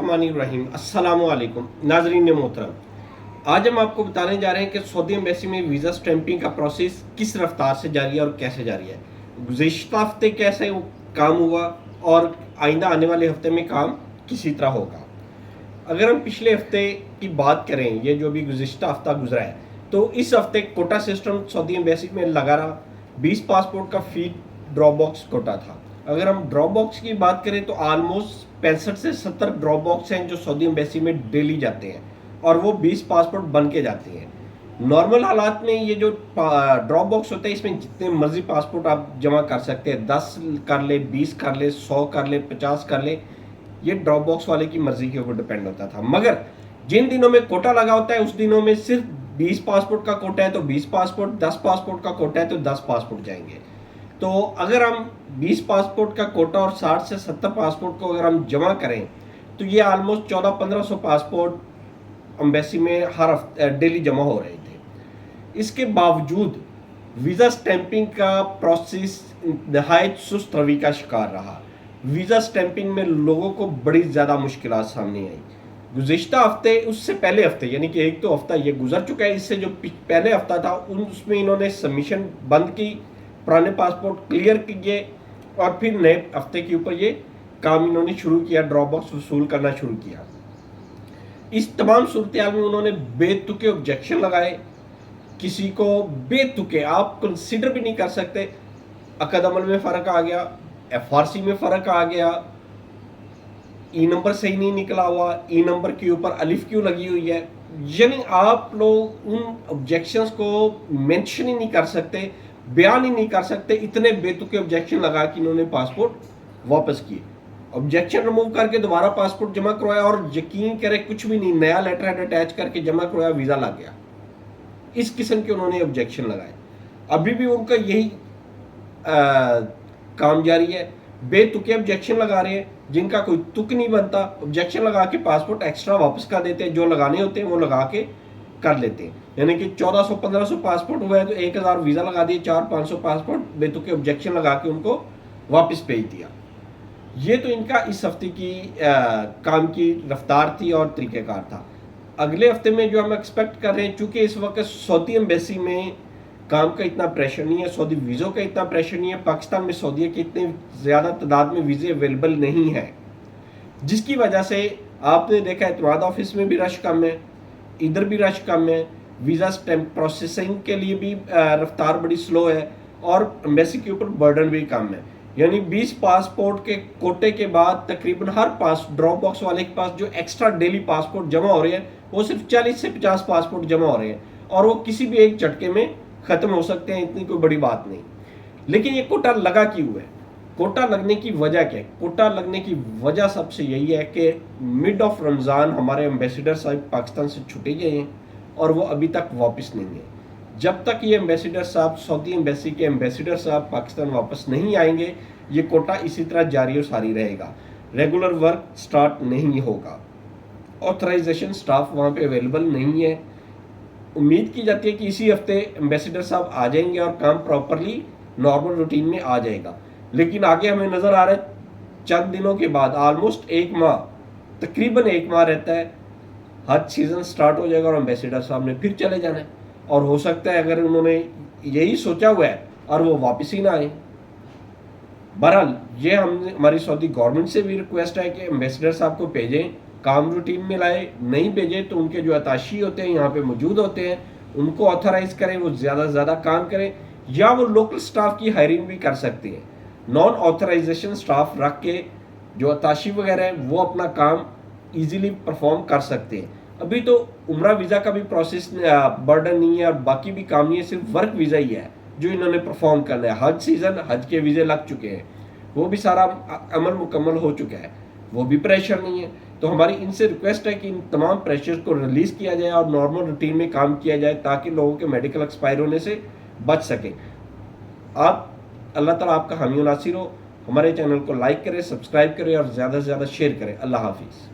बिस्मिल्लाहिर्रहमानिर्रहीम। अस्सलामु अलैकुम नाजरीन मोहतरम, आज हम आपको बताने जा रहे हैं कि सऊदी एम्बेसी में वीज़ा स्टैंपिंग का प्रोसेस किस रफ्तार से जारी है और कैसे जारी है। गुज़िश्ता हफ्ते कैसे वो काम हुआ और आइंदा आने वाले हफ्ते में काम किसी तरह होगा। अगर हम पिछले हफ्ते की बात करें, ये जो भी गुज़िश्ता हफ्ता गुजरा है, तो इस हफ्ते कोटा सिस्टम सऊदी एम्बेसी में लगा रहा। 20 पासपोर्ट का फी ड्रॉप बॉक्स कोटा था। अगर हम ड्रॉप बॉक्स की बात करें तो ऑलमोस्ट 65 से 70 ड्रॉप बॉक्स हैं जो सऊदी एम्बेसी में डेली जाते हैं और वो 20 पासपोर्ट बन के जाते हैं। नॉर्मल हालात में ये जो ड्रॉप बॉक्स होते हैं, इसमें जितने मर्जी पासपोर्ट आप जमा कर सकते हैं। 10 कर ले, 20 कर ले, 100 कर ले, 50 कर ले, ये ड्रॉप बॉक्स वाले की मर्जी के ऊपर डिपेंड होता था। मगर जिन दिनों में कोटा लगा होता है उस दिनों में सिर्फ 20 पासपोर्ट का कोटा है तो 20 पासपोर्ट, 10 पासपोर्ट का कोटा है तो 10 पासपोर्ट जाएंगे। तो अगर हम 20 पासपोर्ट का कोटा और 60 से 70 पासपोर्ट को अगर हम जमा करें तो ये ऑलमोस्ट 1400-1500 पासपोर्ट एम्बेसी में हर डेली जमा हो रहे थे। इसके बावजूद वीज़ा स्टैंपिंग का प्रोसेस नहायत सुस्त रवि का शिकार रहा। वीज़ा स्टैंपिंग में लोगों को बड़ी ज़्यादा मुश्किलात सामने आई। गुज़िश्ता हफ्ते, उससे पहले हफ्ते, यानी कि एक तो हफ्ता ये गुजर चुका है, इससे जो पहले हफ्ता था उसमें इन्होंने सबमिशन बंद की, पुराने पासपोर्ट क्लियर किए और फिर नए हफ्ते के ऊपर ये काम इन्होंने शुरू किया, ड्रॉप बॉक्स वसूल करना शुरू किया। इस तमाम सूरत में उन्होंने बेतुके ऑब्जेक्शन लगाए। किसी को बेतुके, आप कंसिडर भी नहीं कर सकते। अकद अमल में फ़र्क आ गया, FRC में फ़र्क आ गया, ई नंबर सही नहीं निकला हुआ, ई नंबर के ऊपर अलिफ क्यों लगी हुई है। यानी आप लोग उन ऑब्जेक्शंस को मेंशन ही नहीं कर सकते, बयान ही नहीं कर सकते। इतने बेतुके ऑब्जेक्शन लगा कि इन्होंने पासपोर्ट वापस किए, ऑब्जेक्शन रिमूव करके दोबारा पासपोर्ट जमा करवाया और यकीन करें कुछ भी नहीं, नया लेटर हेड अटैच करके जमा करवाया, वीज़ा लग गया। इस किस्म के उन्होंने ऑब्जेक्शन लगाए। अभी भी उनका यही काम जारी है। बेतुके ऑब्जेक्शन लगा रहे हैं जिनका कोई तुक नहीं बनता। ऑब्जेक्शन लगा के पासपोर्ट एक्स्ट्रा वापस कर देते हैं, जो लगाने होते हैं वो लगा के कर लेते हैं। यानी कि 1400-1500 पासपोर्ट हुआ है तो 1000 वीज़ा लगा दिए, 400-500 पासपोर्ट बेतुके ऑब्जेक्शन लगा के उनको वापस भेज दिया। ये तो इनका इस हफ्ते की काम की रफ्तार थी और तरीक़ेकार था। अगले हफ्ते में जो हम एक्सपेक्ट कर रहे हैं, चूँकि इस वक्त सऊदी एम्बेसी में काम का इतना प्रेशर नहीं है, सऊदी वीज़ों का इतना प्रेशर नहीं है, पाकिस्तान में सऊदी के इतने ज़्यादा तादाद में वीज़े अवेलेबल नहीं है, जिसकी वजह से आपने देखा एतमाद ऑफिस में भी रश कम है, इधर भी रश कम है। वीज़ा स्टैम्प प्रोसेसिंग के लिए भी रफ्तार बड़ी स्लो है और एम्बेसी के ऊपर बर्डन भी कम है। यानी 20 पासपोर्ट के कोटे के बाद तकरीबन हर पास ड्रॉप बॉक्स वाले के पास जो एक्स्ट्रा डेली पासपोर्ट जमा हो रहे हैं वो सिर्फ 40 से 50 पासपोर्ट जमा हो रहे हैं और वो किसी भी एक झटके में ख़त्म हो सकते हैं, इतनी कोई बड़ी बात नहीं। लेकिन ये कोटा लगा क्यों है? कोटा लगने की वजह क्या है? कोटा लगने की वजह सबसे यही है कि मिड ऑफ रमज़ान हमारे एम्बेसडर साहब पाकिस्तान से छुटे गए हैं और वो अभी तक वापस नहीं है। जब तक ये एम्बेसडर साहब, सऊदी एम्बेसी के एम्बेसडर साहब पाकिस्तान वापस नहीं आएंगे, ये कोटा इसी तरह जारी और सारी रहेगा। रेगुलर वर्क स्टार्ट नहीं होगा, ऑथराइजेशन स्टाफ वहाँ पे अवेलेबल नहीं है। उम्मीद की जाती है कि इसी हफ्ते एम्बेसडर साहब आ जाएंगे और काम प्रॉपरली नॉर्मल रूटीन में आ जाएगा। लेकिन आगे हमें नज़र आ रहा है चंद दिनों के बाद, ऑलमोस्ट एक माह, तकरीबन एक माह रहता है, हज सीज़न स्टार्ट हो जाएगा और एम्बेसडर साहब ने फिर चले जाना है। और हो सकता है अगर उन्होंने यही सोचा हुआ है और वो वापस ही ना आए। बहरहाल ये हमारी सऊदी गवर्नमेंट से भी रिक्वेस्ट है कि एम्बेसडर साहब को भेजें, काम रूटीन में लाए। नहीं भेजें तो उनके जो अताशी होते हैं यहाँ पे मौजूद होते हैं, उनको ऑथराइज़ करें, वो ज़्यादा से ज़्यादा काम करें, या वो लोकल स्टाफ की हायरिंग भी कर सकते हैं। नॉन ऑथराइजेशन स्टाफ रख के जो अताशी वगैरह है वो अपना काम ईजीली परफॉर्म कर सकते हैं। अभी तो उम्रा वीज़ा का भी प्रोसेस बर्डन नहीं है और बाकी भी काम नहीं है, सिर्फ वर्क वीज़ा ही है जो इन्होंने परफॉर्म करना है। हज सीज़न, हज के वीज़े लग चुके हैं, वो भी सारा अमल मुकम्मल हो चुका है, वो भी प्रेशर नहीं है। तो हमारी इनसे रिक्वेस्ट है कि इन तमाम प्रेशर को रिलीज़ किया जाए और नॉर्मल रूटीन में काम किया जाए ताकि लोगों के मेडिकल एक्सपायर होने से बच सकें। आप, अल्लाह ताला आपका हामी नासिर हो। हमारे चैनल को लाइक करें, सब्सक्राइब करें और ज़्यादा से ज़्यादा शेयर करें। अल्लाह हाफिज़।